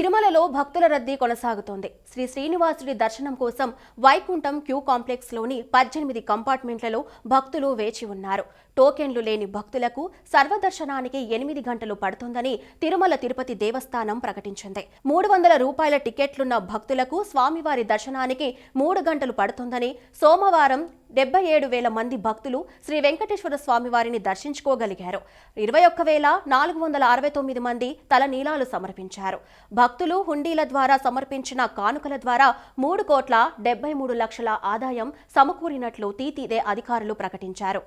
తిరుమలలో భక్తుల రద్దీ కొనసాగుతోంది. శ్రీ శ్రీనివాసుడి దర్శనం కోసం వైకుంఠం క్యూ కాంప్లెక్స్ లోని 18 కంపార్ట్మెంట్లలో భక్తులు వేచి ఉన్నారు. టోకెన్లు లేని భక్తులకు సర్వదర్శనానికి 8 గంటలు పడుతుందని తిరుమల తిరుపతి దేవస్థానం ప్రకటించింది. 300 రూపాయల టికెట్లున్న భక్తులకు స్వామివారి దర్శనానికి 3 గంటలు పడుతుందని సోమవారం 77,000 మంది భక్తులు శ్రీ వెంకటేశ్వర స్వామివారిని దర్శించుకోగలిగారు. 21,469 మంది తలనీలాలు సమర్పించారు. భక్తులు హుండీల ద్వారా సమర్పించిన కానుకల ద్వారా 3,73,00,000 ఆదాయం సమకూరినట్లు టీటీడీ అధికారులు ప్రకటించారు.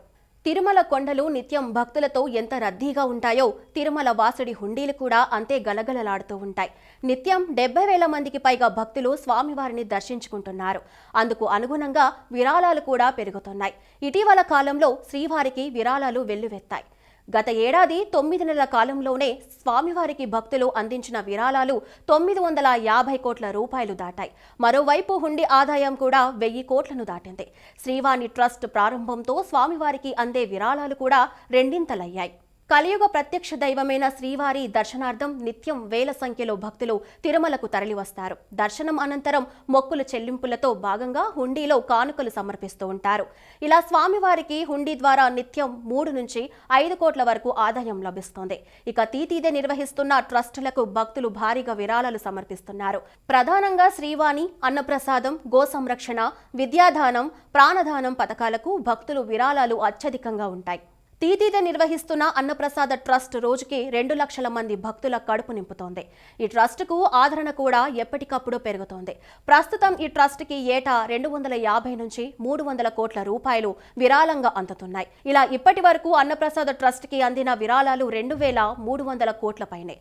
తిరుమల కొండలు నిత్యం భక్తులతో ఎంత రద్దీగా ఉంటాయో తిరుమల వాసుడి హుండీలు కూడా అంతే గలగలలాడుతూ ఉంటాయి. నిత్యం 70,000 మందికి పైగా భక్తులు స్వామివారిని దర్శించుకుంటున్నారు. అందుకు అనుగుణంగా విరాళాలు కూడా పెరుగుతున్నాయి. ఇటీవల కాలంలో శ్రీవారికి విరాళాలు వెల్లువెత్తాయి. గత ఏడాది 9 నెలల కాలంలోనే స్వామివారికి భక్తులు అందించిన విరాళాలు 950 కోట్ల రూపాయలు దాటాయి. మరోవైపు హుండీ ఆదాయం కూడా 1000 కోట్లను దాటింది. శ్రీవాణి ట్రస్ట్ ప్రారంభంతో స్వామివారికి అందే విరాళాలు కూడా రెండింతలయ్యాయి. కలియుగ ప్రత్యక్ష దైవమైన శ్రీవారి దర్శనార్థం నిత్యం వేల సంఖ్యలో భక్తులు తిరుమలకు తరలివస్తారు. దర్శనం అనంతరం మొక్కుల చెల్లింపులతో భాగంగా హుండీలో కానుకలు సమర్పిస్తూ ఉంటారు. ఇలా స్వామివారికి హుండీ ద్వారా నిత్యం 3 నుంచి 5 కోట్ల వరకు ఆదాయం లభిస్తోంది. ఇక టీటీడీ నిర్వహిస్తున్న ట్రస్టులకు భక్తులు భారీగా విరాళాలు సమర్పిస్తున్నారు. ప్రధానంగా శ్రీవాణి, అన్నప్రసాదం, గో సంరక్షణ, విద్యాదానం, ప్రాణదానం పథకాలకు భక్తులు విరాళాలు అత్యధికంగా ఉంటాయి. టీటీడీ నిర్వహిస్తున్న అన్నప్రసాద ట్రస్ట్ రోజుకి 2 లక్షల మంది భక్తుల కడుపు నింపుతోంది. ఈ ట్రస్టుకు ఆదరణ కూడా ఎప్పటికప్పుడు పెరుగుతోంది. ప్రస్తుతం ఈ ట్రస్ట్కి ఏటా 250 నుంచి 300 కోట్ల రూపాయలు విరాళంగా అందుతున్నాయి. ఇలా ఇప్పటి వరకు అన్నప్రసాద ట్రస్ట్కి అందిన విరాళాలు 2,300 కోట్ల పైనే.